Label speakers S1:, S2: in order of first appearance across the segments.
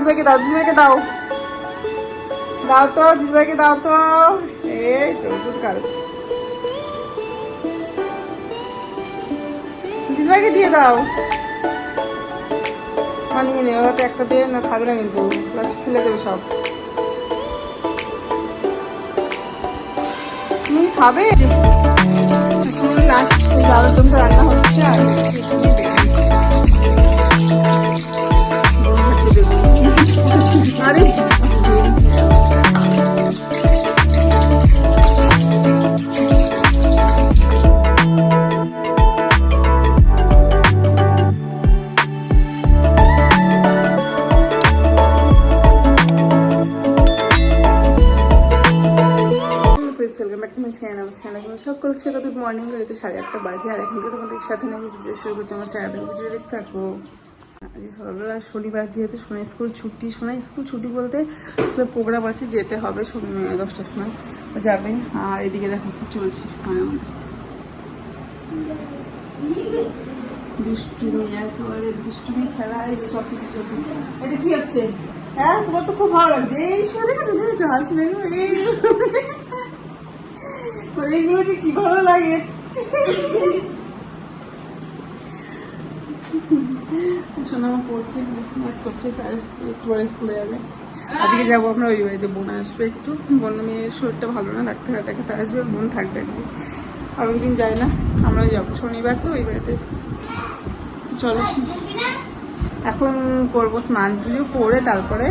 S1: দিদিভাইকে দাও, দিদিভাইকে দাও, দাও তো দিদিভাইকে দাও তো। এই তো গুড গার্ল, দিদিভাইকে দিয়ে দাও। নিয়ে নে, ওরা তো একটা দিয়ে না খাবে না কিন্তু, লাস্ট ফেলে দেবে সব। তুমি খাবে? লাস্ট আলুদমটা রান্না হচ্ছে আর আরে সকলকে সাথে গুড মর্নিং। তো 8:30 বাজে আর এখন তো তোমাদের সাথে নিয়ে ভিডিও শুরু করছি। আমার সারাদিন ভিডিও দেখতে থাকবো। আজ সকালবেলা শনিবার, যেহেতু সোনার স্কুল ছুটি, সোনার স্কুল ছুটি বলতে স্কুলের প্রোগ্রাম আছে, যেতে হবে 10টার সময় যাবে। আর এদিকে দেখো কি চলছে, দুষ্টুমি, একেবারে দুষ্টুমি খেলা, এই যে সব কিছু চলছে। এটা কি হচ্ছে? হ্যাঁ, তোমার তো খুব ভালো লাগছে। এই সময় দেখেছো দেখেছো হাসি দেখো, এইগুলো যে কি ভালো লাগে। সোনামা পড়ছে, করছে, স্যার একটু পরে স্কুলে যাবে। আজকে যাবো আমরা ওই বাড়িতে, বোন আসবে একটু, বোন মেয়ের শরীরটা ভালো না, ডাক্তার দেখাতে আসবে, বোন থাকবে আজকে। আর ওই দিন যায় না, আমরা যাবো শনিবার তো ওই বাড়িতে। চলো এখন করবো স্নান পুজো করে, তারপরে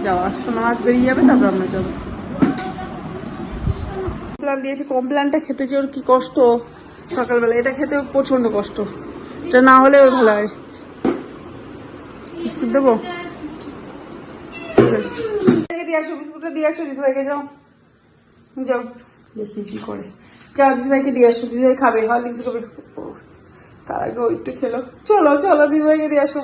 S1: যাওয়া। সোনামা বেরিয়ে যাবে, তারপর আমরা যাবো। কমপ্লান দিয়েছে, কমপ্লানটা খেতে যে ওর কি কষ্ট সকালবেলা, এটা খেতে প্রচন্ড কষ্ট, এটা না হলে ওর ভালো হয়। বিস্কুট দেবো, দিয়ে আসো, বিস্কুটটা দিয়ে আসো দিদিভাইকে। যাও যাও, দেখি কি করে। যাও দিদিভাইকে দিয়ে আসো, দিদিভাই খাবে, হরলিক্স খাবে, তার আগে ও একটু খেলো। চলো চলো দিদিভাইকে দিয়ে আসো।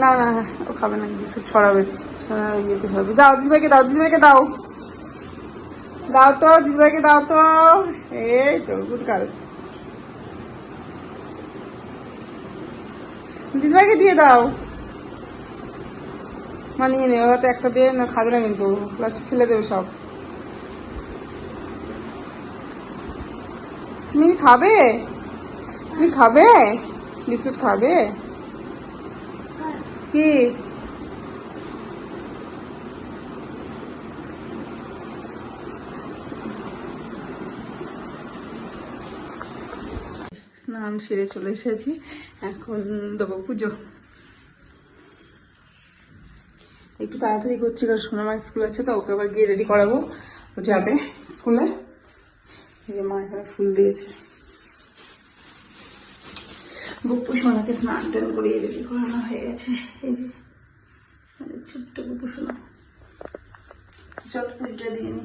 S1: না না, ও খাবে না, বিস্কুট ছড়াবে, ইয়েতে ছড়াবে। যাও দিদিভাইকে দাও, দিদিভাইকে দাও, দাও তো দিদিভাইকে দাও তো। এই তো গুড গার্ল, দিদিভাইকে দিয়ে দাও। নিয়ে নে, ওরা তো একটা দিয়ে না খাবে না কিন্তু, লাস্ট ফেলে দেবে সব। তুমি খাবে? তুমি খাবে বিস্কুট? খাবে কি? স্নান সেরে চলে এসেছি, এখন দেবো পুজো। একটু তাড়াতাড়ি করছি কারণ সোনামার স্কুল আছে, তো ওকে আবার গিয়ে রেডি করাবো, ও যাবে স্কুলে। এই যে মা এখানে ফুল দিয়েছে, গুপ্পু সোনাকে স্নান টান করিয়ে রেডি করানো হয়ে গেছে। এই যে ছোট্ট গুপ্পু সোনা, চল পুজোটা দিয়ে নি।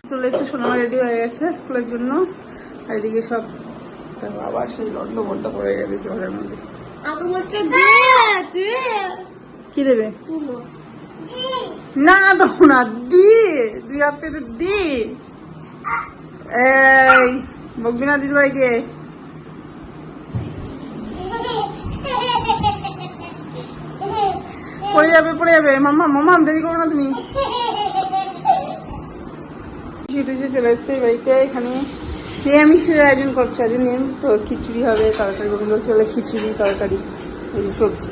S1: চলে এসে সোনামা রেডি হয়ে গেছে স্কুলের জন্য। আর এদিকে সব আবার সেই লন্ড বন্ড পড়ে গেছে ঘরের মধ্যে। কি দেবে? না দেবো না, দি দুই হাত পেতে দি। এই বকবি না দিদিভাইকে। পড়ে যাবে পড়ে যাবে, মাম্মা মাম্মা দেরি করো না তুমি। চলে এসছে বাড়িতে, এখানে নিরামিষের আয়োজন করছে। আজ নিরামিষ তো, খিচুড়ি হবে, তরকারি গুলো চলে, খিচুড়ি তরকারি এই সবজি।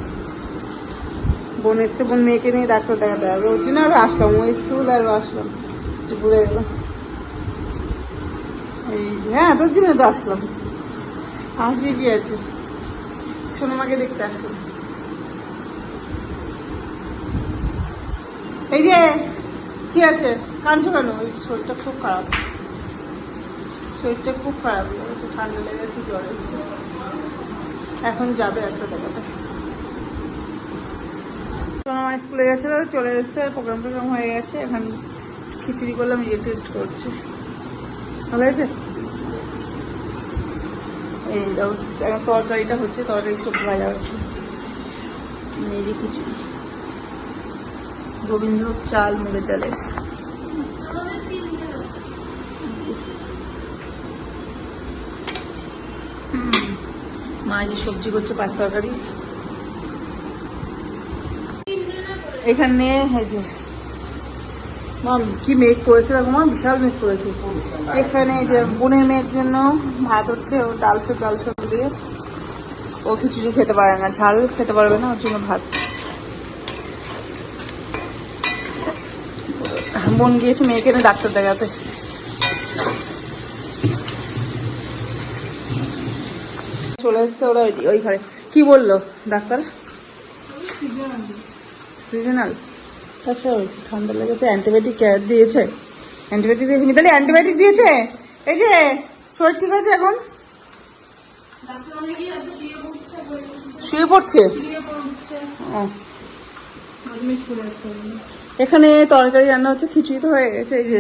S1: বোন এসছে, বোন মেয়েকে নিয়ে ডাক্তার দেখাতে হবে, ওর জন্য আরো আসলাম। ওই স্কুল আর আসলাম, একটু ঘুরে গেলাম। এই হ্যাঁ, তোর জন্য তো আসলাম, হাসি কি আছে, সোনামাকে দেখতে আসলাম। এই যে কি আছে, কাঁদছো কেন? ওই শরীরটা খুব খারাপ, শরীরটা খুব খারাপ লেগেছে, ঠান্ডা লেগেছে, জ্বর এসছে। এখন যাবে একটা দেখাতে। সোনামা স্কুলে গেছে, চলে এসছে, প্রোগ্রাম টোগ্রাম হয়ে গেছে। এখন খিচুড়ি করলাম, ইয়ে টেস্ট করছে, ভালো হয়েছে। এই তরকারিটা হচ্ছে, তরকারি সবজি ভাজা হচ্ছে, এই যে খিচুড়ি। গোবিন্দভোগ চাল মুগের ডালের। মা যে সবজি করছে, পাঁচ তরকারি। এখানে এই যে মাম কি মেঘ করেছে, দেখো মা, বিশাল মেঘ করেছে। এখানে যে বোনের মেয়ের জন্য ভাত হচ্ছে, ও ডাল সব দিয়ে। ও খিচুড়ি খেতে পারে না, ঝাল খেতে পারবে না, ওর জন্য ভাত। বোন গিয়েছে মেয়েকে এনে ডাক্তার দেখাতে। চলে এসছে ওরা ওই ঘরে। কি বললো ডাক্তার? সিজনাল। আচ্ছা, ঠান্ডা লেগেছে, অ্যান্টিবায়োটিক দিয়েছে। মিতালি অ্যান্টিবায়োটিক দিয়েছে। এই যে শরীর ঠিক আছে এখন? শুয়ে পড়ছে। এখানে তরকারি রান্না হচ্ছে, খিচুড়ি তো হয়ে গেছে। এই যে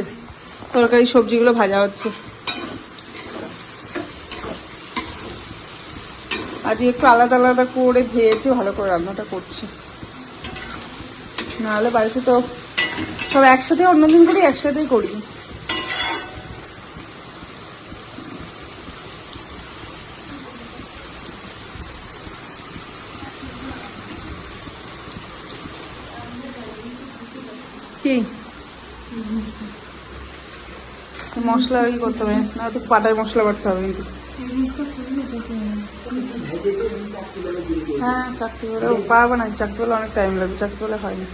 S1: তরকারি সবজিগুলো ভাজা হচ্ছে। আজকে একটু আলাদা আলাদা করে ভেজে ভালো করে রান্নাটা করছি, নাহলে বাড়িতে তো সব একসাথে অন্যদিন করি, একসাথেই করি। কি মশলা ই করতে হবে না, তো পাটায় মশলা বাটতে হবে। কিন্তু হ্যাঁ, চাকরি বলে পারবো না, চাকরি বলে অনেক টাইম লাগবে, চাকরি বলে হয় না।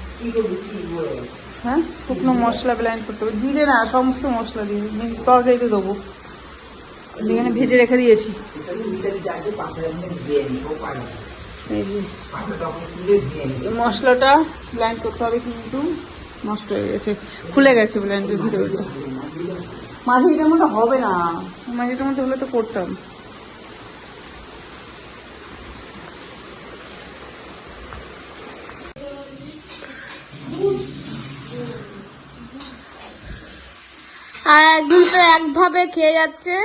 S1: হ্যাঁ, শুকনো মশলা ব্লেন্ড করতে হবে, জিরে না, সমস্ত মশলা দিয়ে তরকারিতে দেবো। এখানে ভেজে রেখে দিয়েছি। এই যে মশলাটা ব্লেন্ড করতে হবে, কিন্তু নষ্ট হয়ে গেছে, খুলে গেছে ব্লেন্ডের ভিতরটা। মাঝে এটার মধ্যে হবে না, মাঝে এটার মধ্যে হলে তো করতাম।
S2: আর একদম তো একভাবে খেয়ে যাচ্ছে,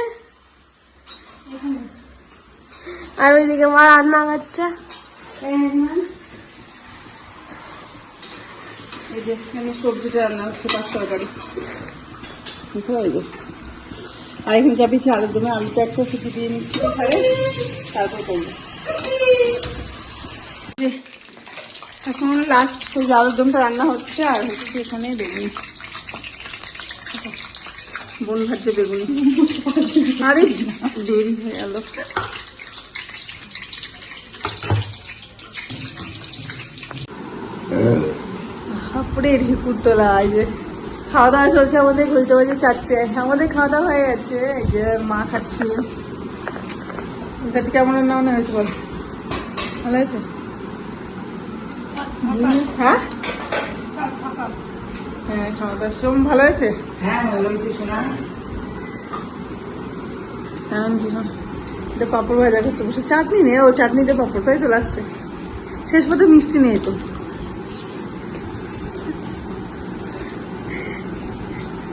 S2: আর ওইদিকে মা রান্না করছে।
S1: এই যে এখানে সবজিটা রান্না হচ্ছে, পাঁচ তরকারি। আর এখন চাপিয়েছি আলুর দমে, আলুটা একটা সিটি দিয়ে নিচ্ছি সারে, তারপর করবো। এখন লাস্ট ওই আলুর দমটা রান্না হচ্ছে, আর হচ্ছে এখানে বেগুনি, বোন ভাজছে বেগুনি। আরে দেরি হয়ে গেল। তারপরে ঢেকুর তোলা। এই যে খাওয়া দাওয়া চলছে আমাদের, ঘড়িতে বাজে 4টে। আমাদের খাওয়া দাওয়া হয়ে গেছে। এই যে মা খাচ্ছি। ওর কাছে কেমন রান্না মনে হয়েছে বল? ভালো হয়েছে? হ্যাঁ হ্যাঁ, খাওয়া দাওয়া সব ভালো হয়েছে। হ্যাঁ, ভালো হয়েছে শোনা। এটা পাঁপড় ভাজা করছে বসে, চাটনি নেই, ও চাটনিতে পাঁপড়, তাই তো লাস্টে শেষ পথে মিষ্টি নেই তো।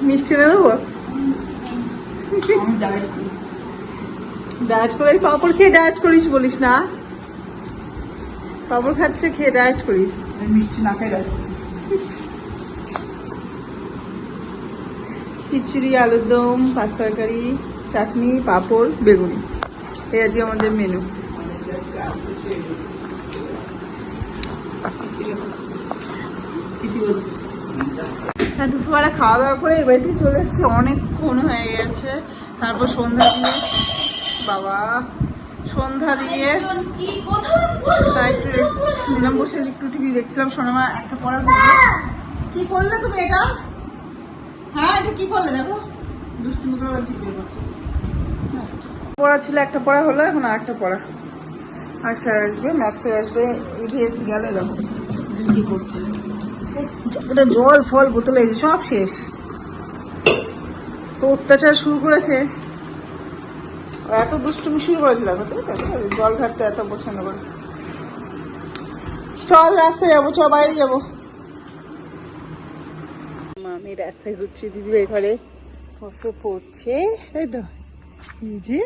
S1: মিষ্টি না দেবো? ডায়েট করে পাঁপড় খেয়ে ডায়েট করিস বলিস না? পাঁপড় খাচ্ছে, খেয়ে ডায়েট করি, মিষ্টি না খেয়ে ডায়েট করি। খিচুড়ি, আলুর দম, পাঁচ তরকারি, চাটনি, পাঁপড়, বেগুনি, এই আজকে আমাদের মেনু। হ্যাঁ, দুপুরবেলা খাওয়া দাওয়া করে এবার থেকে চলে এসেছি, অনেকক্ষণ হয়ে গেছে। তারপর সন্ধ্যা দিয়ে, বাবা সন্ধ্যা দিয়ে তাই একটু রেস্ট নিলাম, বসে একটু টিভি দেখছিলাম। সোনামা একটা পড়া করলো। কি করলে তুমি এটা? হ্যাঁ, এটা কি করলে? দেখো দুষ্টুমি করে আবার জিজ্ঞেস করছে। পড়া ছিল, একটা পড়া হলো, এখন আর একটা পড়া। আর স্যার আসবে, ম্যাথ স্যার আসবে, ইভিএস গেল। দেখো কি করছে, ওটা জল ফল বোতলে সব শেষ। তো অত্যাচার শুরু করেছে, এত দুষ্টুমি শুরু করেছে। দেখো ঠিক আছে, জল ঘাটতে এত পছন্দ করে। চল রাস্তায় যাবো, চল বাইরে যাবো। আমি রাস্তায় ঘুরছি, দিদি এই ঘরে পড়ছে, তাই তো। এই যে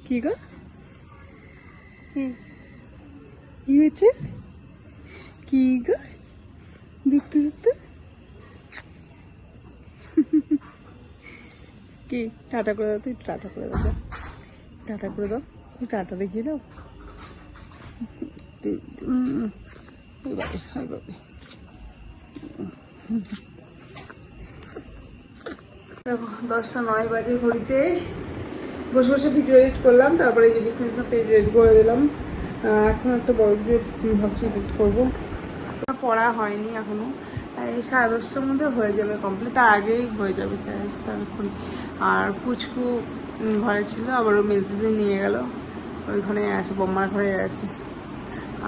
S1: কি গো, কি হয়েছে? কি গো, দেখতে দেখতে কি টাটা করে দাও, তুই টাটা করে দাও, টাটা করে দাও, তুই টাটা দেখিয়ে দাও। দেখো 10:09 বাজে ঘড়িতে, বসে বসে ভিডিও এডিট করলাম, তারপরে এই যে বিজনেস পেজ রেডি করে দিলাম। এখন একটা বড় ভিডিও ভাবছি এডিট করবো, পড়া হয়নি এখনো, এই 10:30টার মধ্যে হয়ে যাবে কমপ্লিট, তার আগেই হয়ে যাবে স্যার। আর পুচকু ঘরে ছিল, আবার ও মেজদিদি নিয়ে গেল, ওইখানে আছে, বম্মার ঘরে আছে।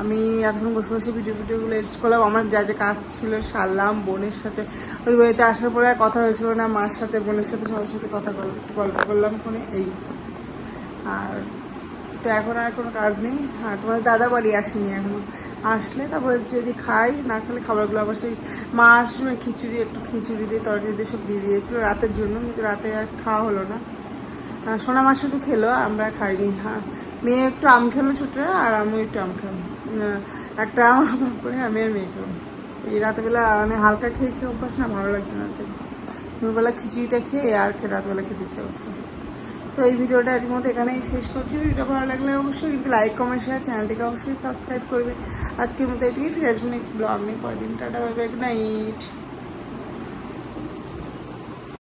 S1: আমি এখন বসে বসে ভিডিওগুলো এডিট করলাম, আমার যা যা কাজ ছিল সারলাম। বোনের সাথে ওই বাড়িতে আসার পরে আর কথা হয়েছিল না, মার সাথে বোনের সাথে সবার সাথে গল্প করলাম ফোনে, এই। আর তো এখন আর কোনো কাজ নেই। আর তোমার দাদা বাড়ি আসেনি এখনো, আসলে তারপরে যদি খাই, না খেলে খাবারগুলো আবার সেই মা আসবে একটু খিচুড়ি দিয়ে তরকারি দিয়ে সব দিয়ে দিয়েছিল রাতের জন্য, কিন্তু রাতে আর খাওয়া হলো না। সোনা মা শুধু খেলো, আমরা খাইনি। হ্যাঁ, মেয়ে একটু আম খেলো ছোটরা, আর আমি একটু আম খেলাম, একটা আম করে আমি আর মেয়ে খেলাম। এই রাতেবেলা মানে হালকা খেয়ে খেয়ে অভ্যাস না, ভালো লাগছে না। দুপুরবেলা খিচুড়িটা খেয়ে আর রাতবেলা খেতে ইচ্ছা করছে। তো এই ভিডিওটা আজকের মতো এখানেই শেষ করছি। ভিডিওটা ভালো লাগলে অবশ্যই কিন্তু লাইক কমেন্ট শেয়ার, চ্যানেলটিকে অবশ্যই সাবস্ক্রাইব করবে। আজকের মতো এটি ফিরে আসবো নেক্সট ব্লগ নিয়ে পরের দিন। Tata, bye bye, good night.